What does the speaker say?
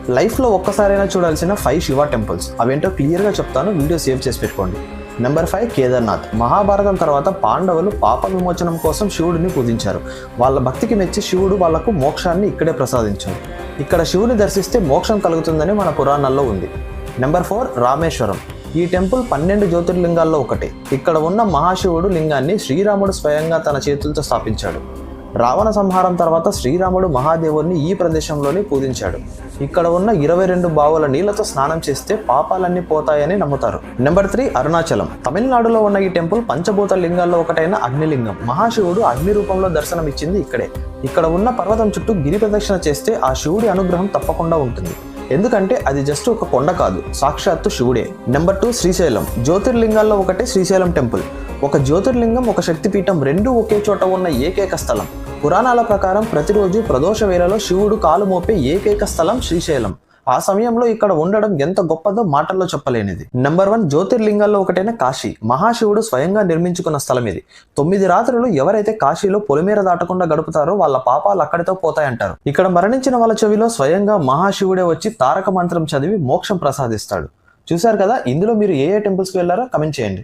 లైఫ్లో ఒక్కసారైనా చూడాల్సిన 5 శివ టెంపుల్స్ అవేంటో క్లియర్గా చెప్తాను, వీడియో సేవ్ చేసి పెట్టుకోండి. నెంబర్ 5 కేదార్నాథ్. మహాభారతం తర్వాత పాండవులు పాప విమోచనం కోసం శివుడిని పూజించారు. వాళ్ళ భక్తికి మెచ్చి శివుడు వాళ్లకు మోక్షాన్ని ఇక్కడే ప్రసాదించాడు. ఇక్కడ శివుని దర్శిస్తే మోక్షం కలుగుతుందని మన పురాణాల్లో ఉంది. నెంబర్ 4 రామేశ్వరం. ఈ టెంపుల్ 12 జ్యోతిర్లింగాల్లో ఒకటి. ఇక్కడ ఉన్న మహాశివుడు లింగాన్ని శ్రీరాముడు స్వయంగా తన చేతులతో స్థాపించాడు. రావణ సంహారం తర్వాత శ్రీరాముడు మహాదేవుడిని ఈ ప్రదేశంలోనే పూజించాడు. ఇక్కడ ఉన్న 22 బావుల నీళ్లతో స్నానం చేస్తే పాపాలన్నీ పోతాయని నమ్ముతారు. నెంబర్ 3 అరుణాచలం. తమిళనాడులో ఉన్న ఈ టెంపుల్ పంచభూత లింగాల్లో ఒకటైన అగ్నిలింగం. మహాశివుడు అగ్ని రూపంలో దర్శనం ఇచ్చింది ఇక్కడే. ఇక్కడ ఉన్న పర్వతం చుట్టూ గిరి ప్రదక్షిణ చేస్తే ఆ శివుడి అనుగ్రహం తప్పకుండా ఉంటుంది. ఎందుకంటే అది జస్ట్ ఒక కొండ కాదు, సాక్షాత్తు శివుడే. నెంబర్ 2 శ్రీశైలం. జ్యోతిర్లింగాల్లో ఒకటే శ్రీశైలం టెంపుల్. ఒక జ్యోతిర్లింగం, ఒక శక్తిపీఠం రెండూ ఒకే చోట ఉన్న ఏకైక స్థలం. పురాణాల ప్రకారం ప్రతిరోజు ప్రదోష వేళలో శివుడు కాలు మోపే ఏకైక స్థలం శ్రీశైలం. ఆ సమయంలో ఇక్కడ ఉండడం ఎంత గొప్పదో మాటల్లో చెప్పలేనిది. నెంబర్ 1 జ్యోతిర్లింగాల్లో ఒకటైన కాశీ. మహాశివుడు స్వయంగా నిర్మించుకున్న స్థలం ఇది. 9 రాత్రులు ఎవరైతే కాశీలో పొలిమేర దాటకుండా గడుపుతారో వాళ్ళ పాపాలు అక్కడితో పోతాయంటారు. ఇక్కడ మరణించిన వాళ్ళ చెవిలో స్వయంగా మహాశివుడే వచ్చి తారక మంత్రం చదివి మోక్షం ప్రసాదిస్తాడు. చూశారు కదా, ఇందులో మీరు ఏ టెంపుల్స్కి వెళ్ళారో కమెంట్ చేయండి.